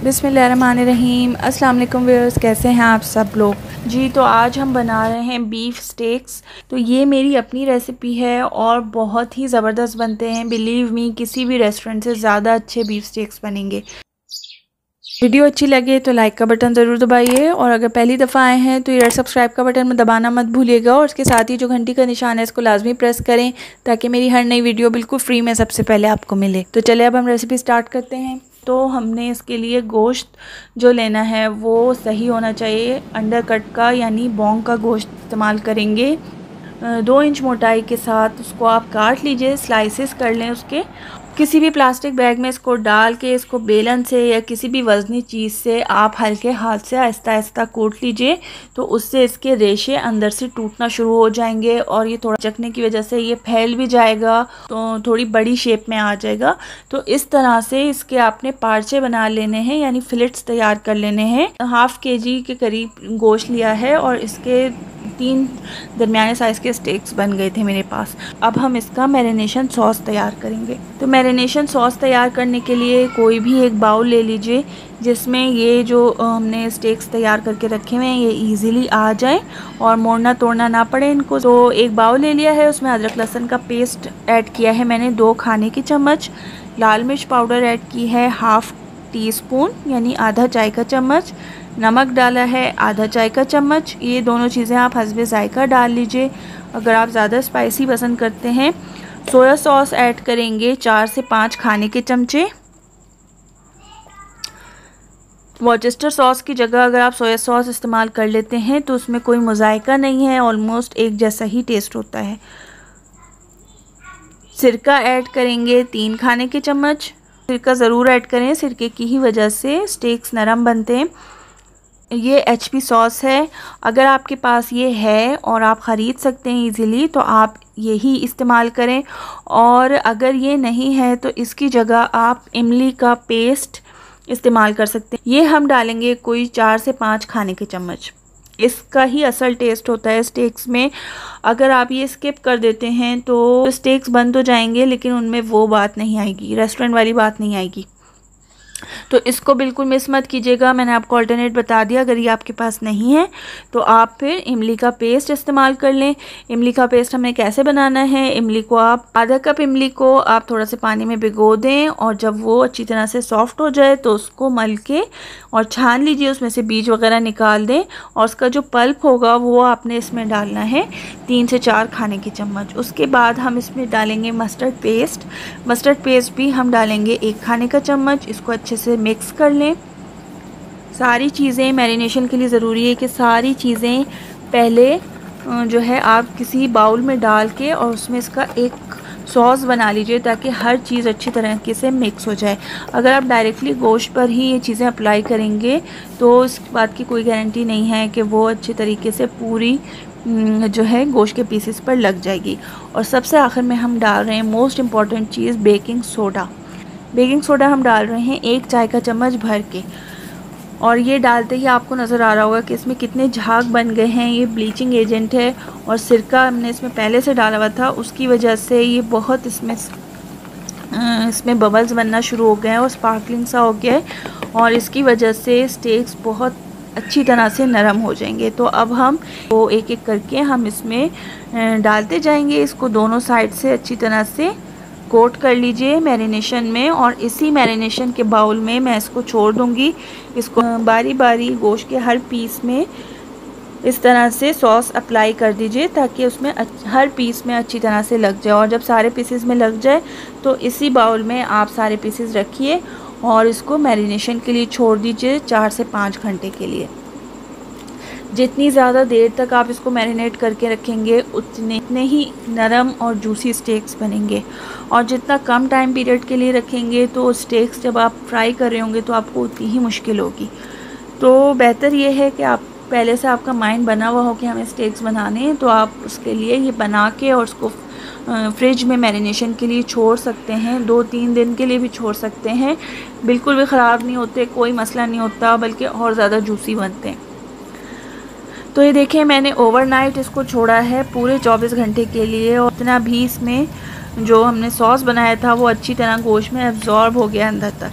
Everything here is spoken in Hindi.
बिस्मिल्लाहिर्रहमानिर्रहीम। अस्सलाम वालेकुम व्यूअर्स, कैसे हैं आप सब लोग जी। तो आज हम बना रहे हैं बीफ स्टेक्स। तो ये मेरी अपनी रेसिपी है और बहुत ही ज़बरदस्त बनते हैं। बिलीव मी, किसी भी रेस्टोरेंट से ज़्यादा अच्छे बीफ स्टेक्स बनेंगे। वीडियो अच्छी लगे तो लाइक का बटन ज़रूर दबाइए और अगर पहली दफ़ा आए हैं तो ये सब्सक्राइब का बटन में दबाना मत भूलिएगा और उसके साथ ही जो घंटी का निशान है इसको लाजमी प्रेस करें ताकि मेरी हर नई वीडियो बिल्कुल फ्री में सबसे पहले आपको मिले। तो चलिए अब हम रेसिपी स्टार्ट करते हैं। तो हमने इसके लिए गोश्त जो लेना है वो सही होना चाहिए, अंडर कट का यानी बोंग का गोश्त इस्तेमाल करेंगे। 2 इंच मोटाई के साथ उसको आप काट लीजिए, स्लाइसेस कर लें उसके। किसी भी प्लास्टिक बैग में इसको डाल के इसको बेलन से या किसी भी वज़नी चीज़ से आप हल्के हाथ से आहिस्ता आहिस्ता कूट लीजिए। तो उससे इसके रेशे अंदर से टूटना शुरू हो जाएंगे और ये थोड़ा चखने की वजह से ये फैल भी जाएगा, तो थोड़ी बड़ी शेप में आ जाएगा। तो इस तरह से इसके आपने पार्चे बना लेने हैं यानी फिलेट्स तैयार कर लेने हैं। ½ kg के करीब गोश्त लिया है और इसके 3 दरमियाने साइज़ के स्टेक्स बन गए थे मेरे पास। अब हम इसका मैरिनेशन सॉस तैयार करेंगे। तो मैरिनेशन सॉस तैयार करने के लिए कोई भी एक बाउल ले लीजिए जिसमें ये जो हमने स्टेक्स तैयार करके रखे हुए हैं ये इजीली आ जाए और मोड़ना तोड़ना ना पड़े इनको। तो एक बाउल ले लिया है, उसमें अदरक लहसुन का पेस्ट ऐड किया है मैंने 2 खाने की चम्मच। लाल मिर्च पाउडर ऐड की है ½ टीस्पून यानी आधा चाय का चम्मच। नमक डाला है आधा चाय का चम्मच। ये दोनों चीज़ें आप हस्बे जायका डाल लीजिए अगर आप ज़्यादा स्पाइसी पसंद करते हैं। सोया सॉस ऐड करेंगे 4 से 5 खाने के चमचे। वॉर्चेस्टर सॉस की जगह अगर आप सोया सॉस इस्तेमाल कर लेते हैं तो उसमें कोई मुज़ायका नहीं है, ऑलमोस्ट एक जैसा ही टेस्ट होता है। सिरका ऐड करेंगे 3 खाने के चम्मच। सिरका ज़रूर ऐड करें, सिरके की ही वजह से स्टेक्स नरम बनते हैं। ये HP सॉस है, अगर आपके पास ये है और आप ख़रीद सकते हैं इजीली तो आप यही इस्तेमाल करें, और अगर ये नहीं है तो इसकी जगह आप इमली का पेस्ट इस्तेमाल कर सकते हैं। ये हम डालेंगे कोई 4 से 5 खाने के चम्मच। इसका ही असल टेस्ट होता है स्टेक्स में। अगर आप ये स्किप कर देते हैं तो स्टेक्स बन तो जाएंगे लेकिन उनमें वो बात नहीं आएगी, रेस्टोरेंट वाली बात नहीं आएगी। तो इसको बिल्कुल मिस मत कीजिएगा। मैंने आपको अल्टरनेट बता दिया, अगर ये आपके पास नहीं है तो आप फिर इमली का पेस्ट इस्तेमाल कर लें। इमली का पेस्ट हमें कैसे बनाना है, इमली को आप आधा कप इमली को आप थोड़ा से पानी में भिगो दें और जब वो अच्छी तरह से सॉफ्ट हो जाए तो उसको मल के और छान लीजिए, उसमें से बीज वगैरह निकाल दें और उसका जो पल्प होगा वो आपने इसमें डालना है 3 से 4 खाने के चम्मच। उसके बाद हम इसमें डालेंगे मस्टर्ड पेस्ट। मस्टर्ड पेस्ट भी हम डालेंगे 1 खाने का चम्मच। इसको अच्छे से मिक्स कर लें। सारी चीज़ें मैरिनेशन के लिए ज़रूरी है कि सारी चीज़ें पहले जो है आप किसी बाउल में डाल के और उसमें इसका एक सॉस बना लीजिए ताकि हर चीज़ अच्छी तरीके से मिक्स हो जाए। अगर आप डायरेक्टली गोश्त पर ही ये चीज़ें अप्लाई करेंगे तो इस बात की कोई गारंटी नहीं है कि वो अच्छी तरीके से पूरी जो है गोश्त के पीसेस पर लग जाएगी। और सबसे आखिर में हम डाल रहे हैं मोस्ट इम्पॉर्टेंट चीज़, बेकिंग सोडा। बेकिंग सोडा हम डाल रहे हैं 1 चाय का चम्मच भर के, और ये डालते ही आपको नज़र आ रहा होगा कि इसमें कितने झाग बन गए हैं। ये ब्लीचिंग एजेंट है और सिरका हमने इसमें पहले से डाला हुआ था, उसकी वजह से ये बहुत इसमें बबल्स बनना शुरू हो गए हैं और स्पार्कलिंग सा हो गया है और इसकी वजह से स्टेक्स बहुत अच्छी तरह से नरम हो जाएंगे। तो अब हम वो एक एक करके हम इसमें डालते जाएंगे। इसको दोनों साइड से अच्छी तरह से कोट कर लीजिए मैरिनेशन में, और इसी मैरिनेशन के बाउल में मैं इसको छोड़ दूंगी। इसको बारी बारी गोश्त के हर पीस में इस तरह से सॉस अप्लाई कर दीजिए ताकि उसमें हर पीस में अच्छी तरह से लग जाए। और जब सारे पीसेस में लग जाए तो इसी बाउल में आप सारे पीसेस रखिए और इसको मैरिनेशन के लिए छोड़ दीजिए 4 से 5 घंटे के लिए। जितनी ज़्यादा देर तक आप इसको मैरिनेट करके रखेंगे उतने ही नरम और जूसी स्टेक्स बनेंगे, और जितना कम टाइम पीरियड के लिए रखेंगे तो स्टेक्स जब आप फ्राई कर रहे होंगे तो आपको उतनी ही मुश्किल होगी। तो बेहतर ये है कि आप पहले से आपका माइंड बना हुआ हो कि हमें स्टेक्स बनाने हैं, तो आप उसके लिए ये बना के और उसको फ्रिज में मैरिनेशन के लिए छोड़ सकते हैं। 2-3 दिन के लिए भी छोड़ सकते हैं, बिल्कुल भी ख़राब नहीं होते, कोई मसला नहीं होता, बल्कि और ज़्यादा जूसी बनते हैं। तो ये देखें, मैंने ओवरनाइट इसको छोड़ा है पूरे 24 घंटे के लिए, और इतना भी इसमें जो हमने सॉस बनाया था वो अच्छी तरह गोश्त में एब्जॉर्ब हो गया अंदर तक।